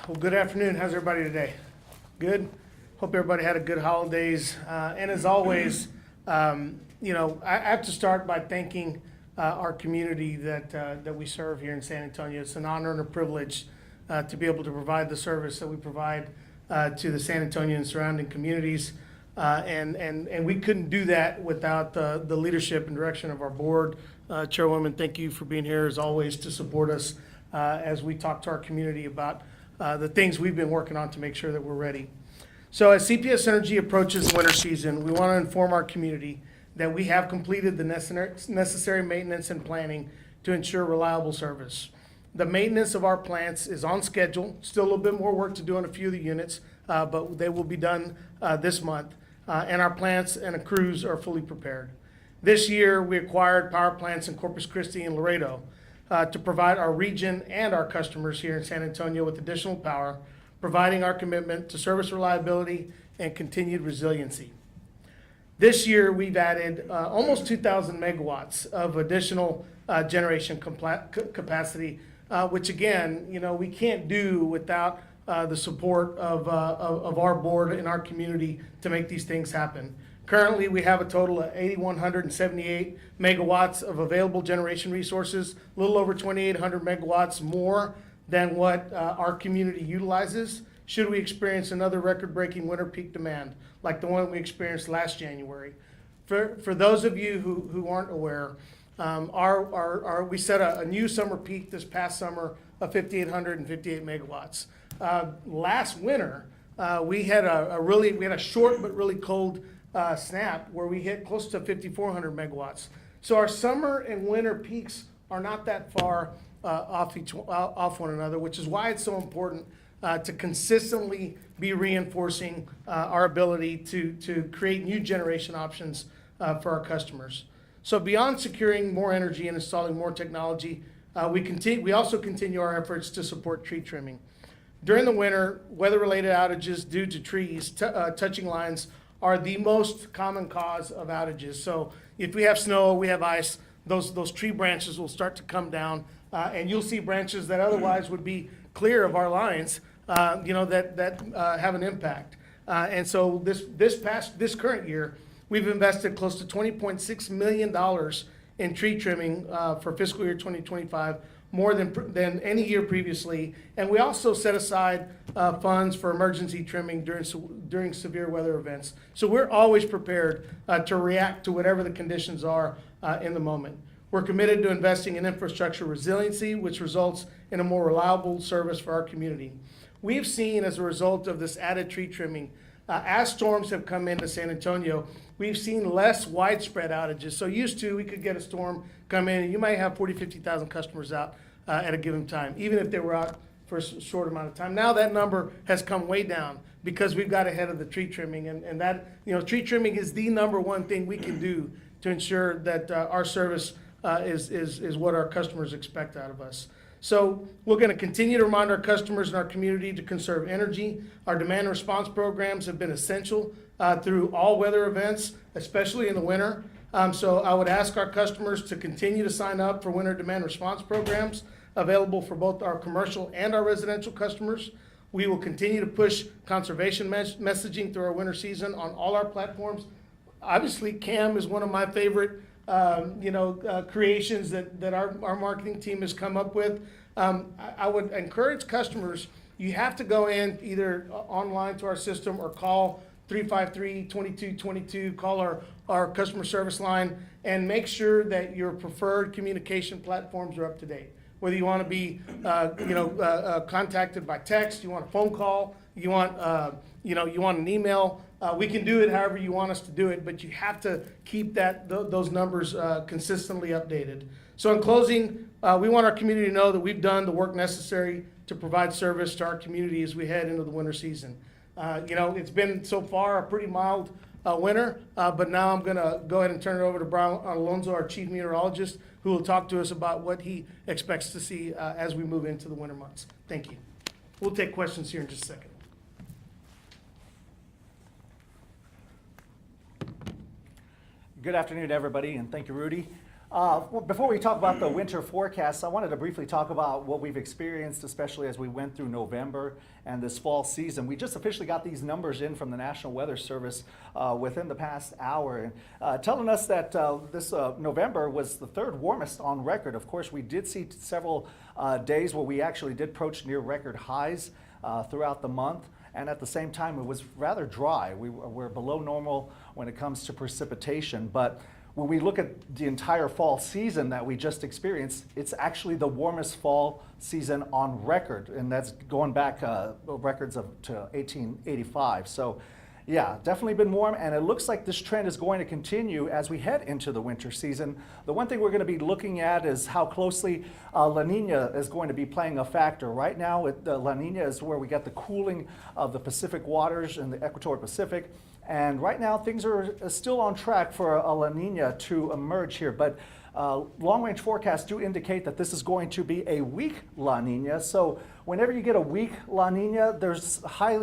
Well, good afternoon. How's everybody today? Good? Hope everybody had a good holidays. And as always, I have to start by thanking our community that we serve here in San Antonio. It's an honor and a privilege to be able to provide the service that we provide to the San Antonio and surrounding communities. And we couldn't do that without the leadership and direction of our board. Chairwoman, thank you for being here as always to support us as we talk to our community about the things we've been working on to make sure that we're ready. So as CPS Energy approaches the winter season, we want to inform our community that we have completed the necessary maintenance and planning to ensure reliable service. The maintenance of our plants is on schedule, still a little bit more work to do on a few of the units, but they will be done this month. And our plants and crews are fully prepared. This year, we acquired power plants in Corpus Christi and Laredo to provide our region and our customers here in San Antonio with additional power, providing our commitment to service reliability and continued resiliency. This year, we've added almost 2,000 megawatts of additional generation capacity, which again, we can't do without the support of our board and our community to make these things happen. Currently, we have a total of 8,178 megawatts of available generation resources, a little over 2,800 megawatts more than what our community utilizes should we experience another record-breaking winter peak demand like the one we experienced last January. For those of you who aren't aware, we set a new summer peak this past summer of 5,858 megawatts. Last winter, we had a short but really cold snap where we hit close to 5,400 megawatts. So our summer and winter peaks are not that far off one another, which is why it's so important to consistently be reinforcing our ability to create new generation options for our customers. So beyond securing more energy and installing more technology, we also continue our efforts to support tree trimming. During the winter, weather-related outages due to trees touching lines are the most common cause of outages. So if we have snow, we have ice, those tree branches will start to come down, and you'll see branches that otherwise would be clear of our lines, that have an impact. And so this current year, we've invested close to $20.6 million in tree trimming for fiscal year 2025, more than any year previously. And we also set aside funds for emergency trimming during severe weather events. So we're always prepared to react to whatever the conditions are in the moment. We're committed to investing in infrastructure resiliency, which results in a more reliable service for our community. We've seen, as a result of this added tree trimming, as storms have come into San Antonio, we've seen less widespread outages. So used to, we could get a storm come in and you might have 40, 50,000 customers out at a given time, even if they were out for a short amount of time. Now that number has come way down because we've got ahead of the tree trimming, and that, tree trimming is the number one thing we can do to ensure that our service is what our customers expect out of us. So we're going to continue to remind our customers and our community to conserve energy. Our demand response programs have been essential through all weather events, especially in the winter. So I would ask our customers to continue to sign up for winter demand response programs available for both our commercial and our residential customers. We will continue to push conservation messaging through our winter season on all our platforms. Obviously, CAM is one of my favorite creations that our marketing team has come up with. I would encourage customers, you have to go in either online to our system or call 353-2222, call our customer service line, and make sure that your preferred communication platforms are up to date. Whether you want to be contacted by text, you want a phone call, you want an email, we can do it however you want us to do it, but you have to keep those numbers consistently updated. So in closing, we want our community to know that we've done the work necessary to provide service to our community as we head into the winter season. It's been so far a pretty mild winter, but now I'm going to go ahead and turn it over to Brian Alonso, our chief meteorologist, who will talk to us about what he expects to see as we move into the winter months. Thank you. We'll take questions here in just a second. Good afternoon, everybody, and thank you, Rudy. Well, before we talk about the winter forecast, I wanted to briefly talk about what we've experienced, especially as we went through November and this fall season. We just officially got these numbers in from the National Weather Service within the past hour, telling us that this November was the third warmest on record. Of course, we did see several days where we actually did approach near record highs throughout the month. And at the same time, it was rather dry. We're below normal when it comes to precipitation, but when we look at the entire fall season that we just experienced, it's actually the warmest fall season on record, and that's going back records to 1885. So yeah, definitely been warm, and it looks like this trend is going to continue as we head into the winter season. The one thing we're going to be looking at is how closely La Nina is going to be playing a factor. Right now, La Nina is where we get the cooling of the Pacific waters in the equatorial Pacific. And right now, things are still on track for a La Nina to emerge here. But long-range forecasts do indicate that this is going to be a weak La Nina. So whenever you get a weak La Nina, there's high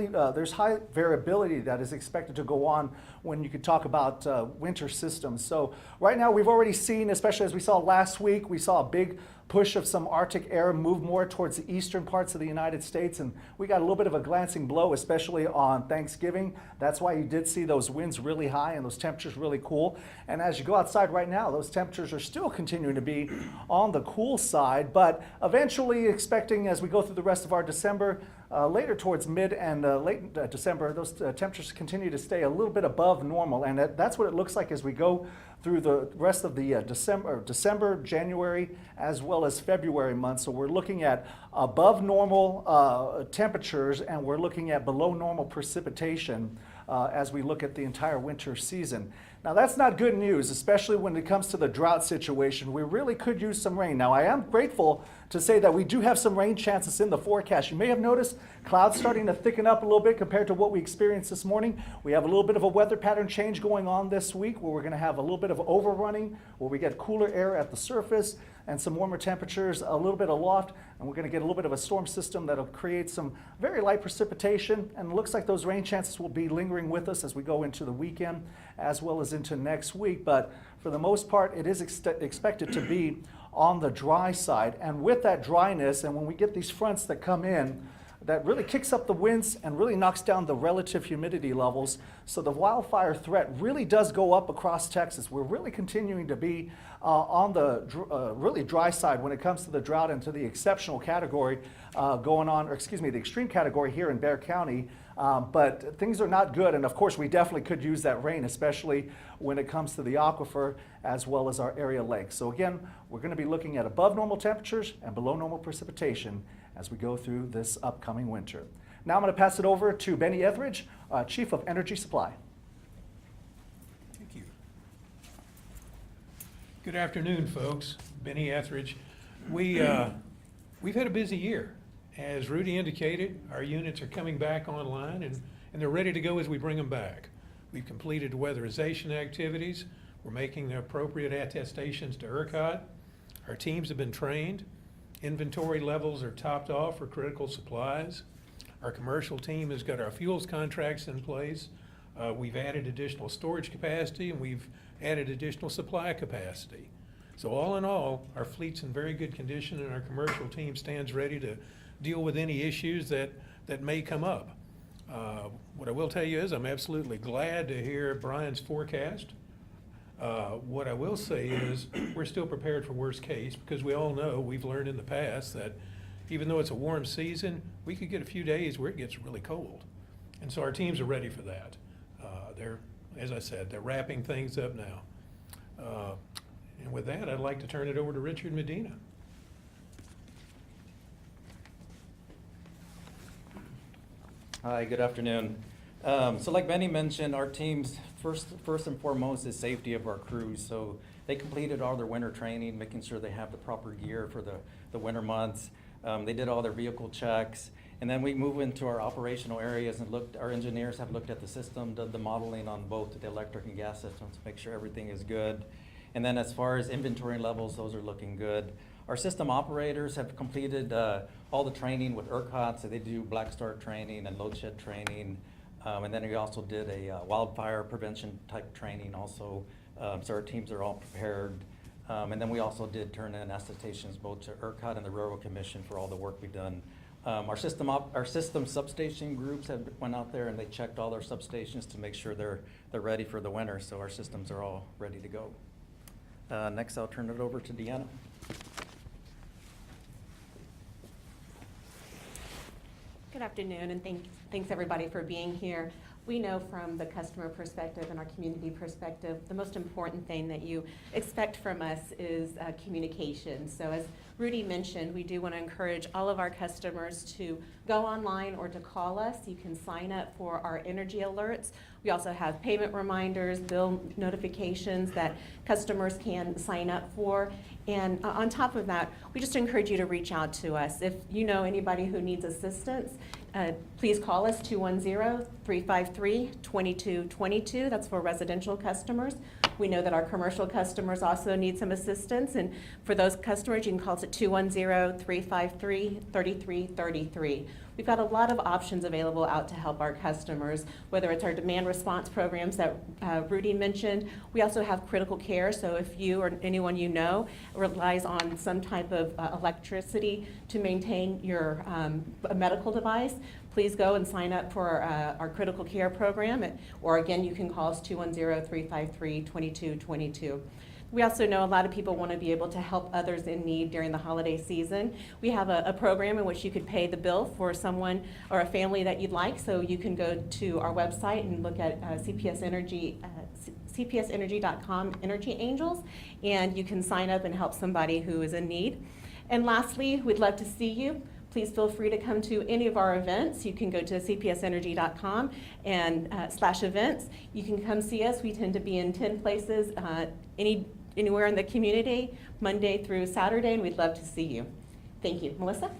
variability that is expected to go on when you could talk about winter systems. So right now, we've already seen, especially as we saw last week, we saw a big push of some Arctic air move more towards the eastern parts of the United States, and we got a little bit of a glancing blow, especially on Thanksgiving. That's why you did see those winds really high and those temperatures really cool. And as you go outside right now, those temperatures are still continuing to be on the cool side, but eventually expecting as we go through the rest of our December, later towards mid and late December, those temperatures continue to stay a little bit above normal, and that's what it looks like as we go through the rest of the December, January, as well as February months. So we're looking at above normal temperatures, and we're looking at below normal precipitation as we look at the entire winter season. Now that's not good news, especially when it comes to the drought situation. We really could use some rain. Now I am grateful to say that we do have some rain chances in the forecast. You may have noticed clouds starting to thicken up a little bit compared to what we experienced this morning. We have a little bit of a weather pattern change going on this week where we're going to have a little bit of overrunning, where we get cooler air at the surface and some warmer temperatures a little bit aloft, and we're going to get a little bit of a storm system that'll create some very light precipitation, and it looks like those rain chances will be lingering with us as we go into the weekend as well as into next week. But for the most part, it is expected to be on the dry side, and with that dryness, and when we get these fronts that come in, that really kicks up the winds and really knocks down the relative humidity levels. So the wildfire threat really does go up across Texas. We're really continuing to be on the really dry side when it comes to the drought and to the exceptional category going on, or excuse me, the extreme category here in Bexar County. But things are not good, and of course we definitely could use that rain, especially when it comes to the aquifer as well as our area lakes. So again, we're going to be looking at above normal temperatures and below normal precipitation as we go through this upcoming winter. Now I'm going to pass it over to Benny Etheridge, Chief of Energy Supply. Thank you. Good afternoon, folks. Benny Etheridge. We've had a busy year. As Rudy indicated, our units are coming back online and they're ready to go as we bring them back. We've completed weatherization activities. We're making the appropriate attestations to ERCOT. Our teams have been trained. Inventory levels are topped off for critical supplies. Our commercial team has got our fuels contracts in place. We've added additional storage capacity and we've added additional supply capacity. So all in all, our fleet's in very good condition and our commercial team stands ready to deal with any issues that may come up. What I will tell you is I'm absolutely glad to hear Brian's forecast. What I will say is we're still prepared for worst case because we all know, we've learned in the past that even though it's a warm season, we could get a few days where it gets really cold. And so our teams are ready for that. As I said, they're wrapping things up now. And with that, I'd like to turn it over to Richard Medina. Hi, good afternoon. So like Benny mentioned, our team's first and foremost is safety of our crews. So they completed all their winter training, making sure they have the proper gear for the winter months. They did all their vehicle checks. And then we move into our operational areas and our engineers have looked at the system, did the modeling on both the electric and gas systems to make sure everything is good. And then as far as inventory levels, those are looking good. Our system operators have completed all the training with ERCOT, so they do black start training and load shed training. And then we also did a wildfire prevention type training also. So our teams are all prepared. And then we also did turn in attestations both to ERCOT and the Railroad Commission for all the work we've done. Our system substation groups have went out there and they checked all their substations to make sure they're ready for the winter, so our systems are all ready to go. Next, I'll turn it over to Deanna. Good afternoon, and thanks everybody for being here. We know from the customer perspective and our community perspective, the most important thing that you expect from us is communication. So as Rudy mentioned, we do want to encourage all of our customers to go online or to call us. You can sign up for our energy alerts. We also have payment reminders, bill notifications that customers can sign up for. And on top of that, we just encourage you to reach out to us. If you know anybody who needs assistance, please call us 210-353-2222. That's for residential customers. We know that our commercial customers also need some assistance, and for those customers, you can call us at 210-353-3333. We've got a lot of options available out to help our customers, whether it's our demand response programs that Rudy mentioned. We also have critical care, so if you or anyone you know relies on some type of electricity to maintain your medical device, please go and sign up for our critical care program, or again, you can call us 210-353-2222. We also know a lot of people want to be able to help others in need during the holiday season. We have a program in which you could pay the bill for someone or a family that you'd like, so you can go to our website and look at CPS Energy, cpsenergy.com Energy Angels, and you can sign up and help somebody who is in need. And lastly, we'd love to see you. Please feel free to come to any of our events. You can go to cpsenergy.com and /events. You can come see us. We tend to be in 10 places, anywhere in the community, Monday through Saturday, and we'd love to see you. Thank you. Melissa?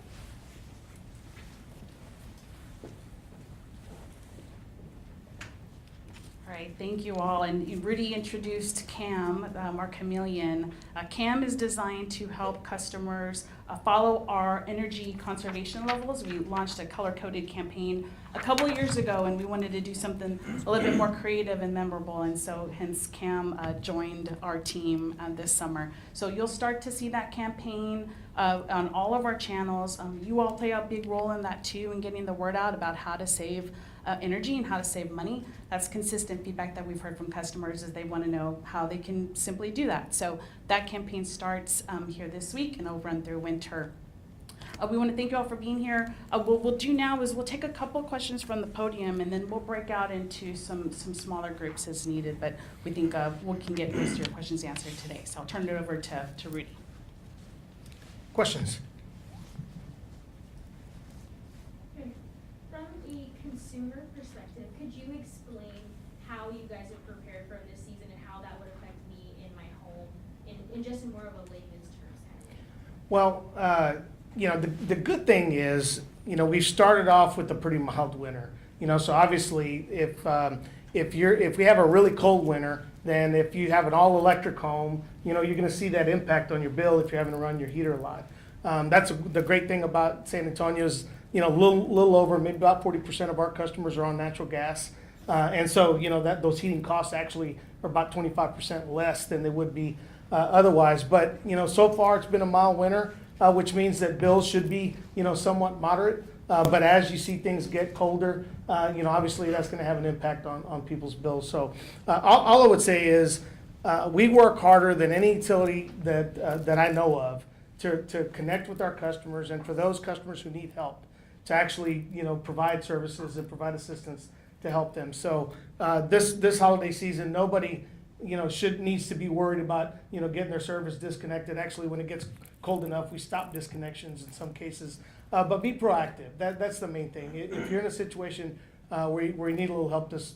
All right, thank you all. And Rudy introduced CAM, our chameleon. CAM is designed to help customers follow our energy conservation levels. We launched a color-coded campaign a couple of years ago, and we wanted to do something a little bit more creative and memorable, and so hence CAM joined our team this summer. So you'll start to see that campaign on all of our channels. You all play a big role in that too, in getting the word out about how to save energy and how to save money. That's consistent feedback that we've heard from customers, is they want to know how they can simply do that. So that campaign starts here this week and it'll run through winter. We want to thank you all for being here. What we'll do now is we'll take a couple questions from the podium, and then we'll break out into some smaller groups as needed, but we think we can get most of your questions answered today. So I'll turn it over to Rudy. Questions? From a consumer perspective, could you explain how you guys have prepared for this season and how that would affect me in my home in just in more of a layman's terms kind of way? Well, the good thing is, we've started off with a pretty mild winter. So obviously, if we have a really cold winter, then if you have an all-electric home, you're going to see that impact on your bill if you're having to run your heater a lot. That's the great thing about San Antonio is, little over, maybe about 40% of our customers are on natural gas. And so, those heating costs actually are about 25% less than they would be otherwise. But, so far it's been a mild winter, which means that bills should be, somewhat moderate. But as you see things get colder, obviously that's going to have an impact on people's bills. So all I would say is we work harder than any utility that I know of to connect with our customers, and for those customers who need help, to actually provide services and provide assistance to help them. So this holiday season, nobody needs to be worried about getting their service disconnected. Actually, when it gets cold enough, we stop disconnections in some cases. But be proactive. That's the main thing. If you're in a situation where you need a little help this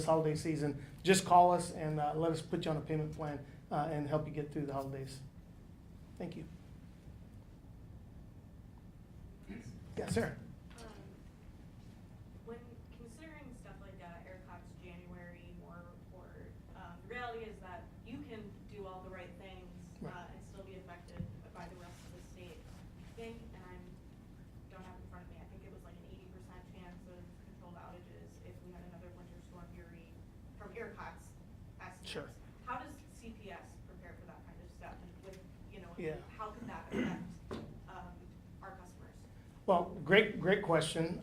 holiday season, just call us and let us put you on a payment plan and help you get through the holidays. Thank you. Yes, sir. When considering stuff like ERCOT's January more report, the reality is that you can do all the right things and still be affected by the rest of the state. I think, and I don't have it in front of me, I think it was like an 80% chance of controlled outages if we had another winter storm Uri from ERCOT's estimates. Sure. How does CPS prepare for that kind of stuff? And great question.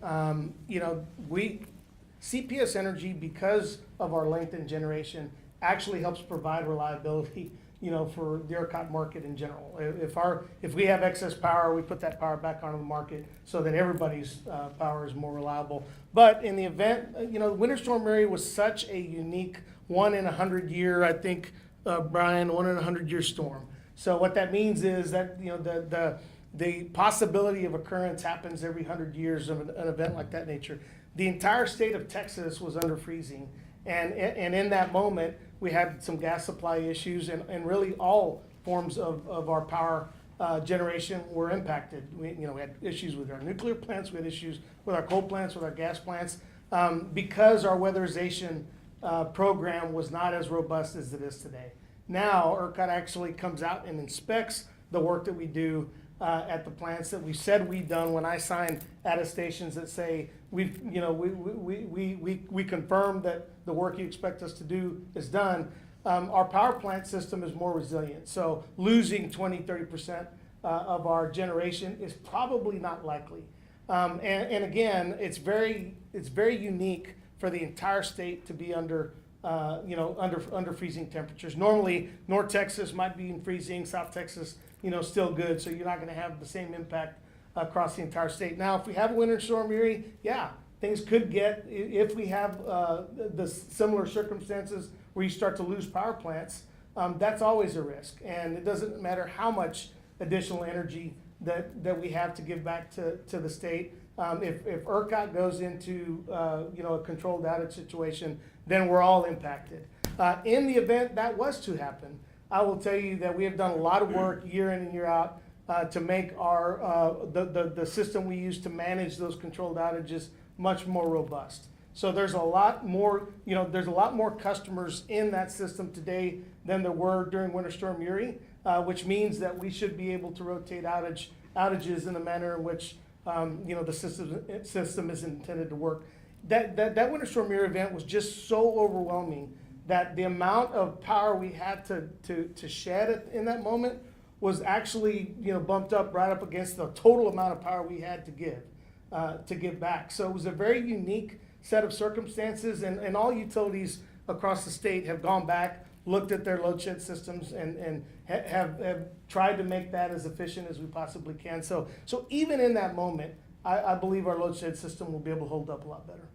You know, CPS Energy, because of our length in generation, actually helps provide reliability, you know, for the ERCOT market in general. If we have excess power, we put that power back onto the market so that everybody's power is more reliable. But in the event, you know, Winter Storm Uri was such a unique 1 in 100 year, I think, Brian, 1 in 100 year storm. So what that means is that, you know, the possibility of occurrence happens every 100 years of an event like that nature. The entire state of Texas was under freezing. And in that moment, we had some gas supply issues, and really all forms of our power generation were impacted. We had issues with our nuclear plants, we had issues with our coal plants, with our gas plants, because our weatherization program was not as robust as it is today. Now, ERCOT actually comes out and inspects the work that we do at the plants that we said we'd done. When I sign attestations that say we confirm that the work you expect us to do is done, our power plant system is more resilient. So losing 20-30% of our generation is probably not likely. And again, it's very unique for the entire state to be under freezing temperatures. Normally, North Texas might be in freezing, South Texas, still good, so you're not gonna have the same impact across the entire state. Now, if we have a Winter Storm Uri, yeah, things could get, if we have the similar circumstances where you start to lose power plants, that's always a risk. And it doesn't matter how much additional energy that we have to give back to the state. If ERCOT goes into a controlled outage situation, then we're all impacted. In the event that was to happen, I will tell you that we have done a lot of work year in and year out to make our the system we use to manage those controlled outages much more robust. So there's a lot more, there's a lot more customers in that system today than there were during Winter Storm Uri, which means that we should be able to rotate outages in the manner in which the system is intended to work. That Winter Storm Uri event was just so overwhelming that the amount of power we had to shed in that moment was actually bumped up right up against the total amount of power we had to give back. So it was a very unique set of circumstances, and all utilities across the state have gone back, looked at their load shed systems, and have tried to make that as efficient as we possibly can. So even in that moment, I believe our load shed system will be able to hold up a lot better.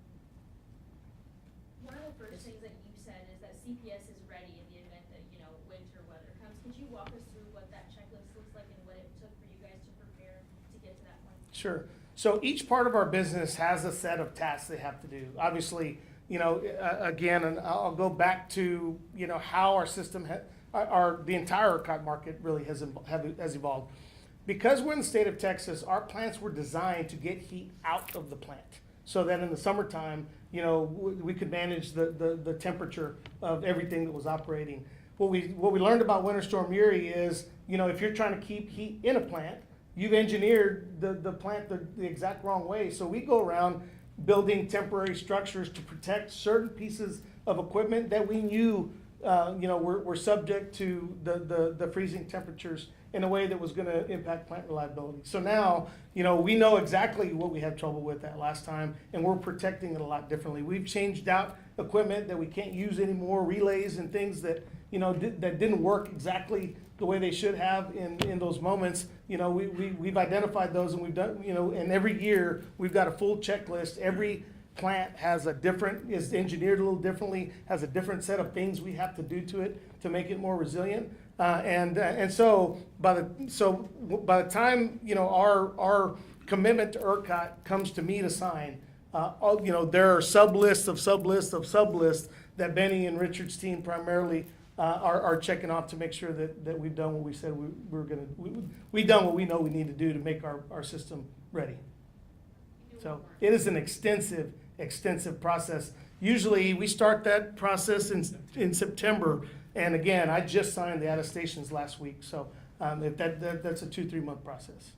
One of the first things that you said is that CPS is ready in the event that, winter weather comes. Could you walk us through what that checklist looks like and what it took for you guys to prepare to get to that point? Sure. So each part of our business has a set of tasks they have to do. Obviously, again, and I'll go back to, how our system, the entire ERCOT market really has evolved. Because we're in the state of Texas, our plants were designed to get heat out of the plant, so that in the summertime, we could manage the temperature of everything that was operating. What we learned about Winter Storm Uri is, if you're trying to keep heat in a plant, you've engineered the plant the exact wrong way. So we go around building temporary structures to protect certain pieces of equipment that we knew were subject to the freezing temperatures in a way that was going to impact plant reliability. So now, we know exactly what we had trouble with that last time, and we're protecting it a lot differently. We've changed out equipment that we can't use anymore, relays and things that that didn't work exactly the way they should have in those moments. We've identified those, and we've done, and every year we've got a full checklist. Every plant has is engineered a little differently, has a different set of things we have to do to it to make it more resilient. And so by the time our commitment to ERCOT comes to me to sign, there are sub-lists of sub-lists of sub-lists that Benny and Richard's team primarily are checking off to make sure that we've done what we said we've done what we know we need to do to make our system ready. So it is an extensive process. Usually we start that process in September, and again, I just signed the attestations last week, so that's a 2-3 month process.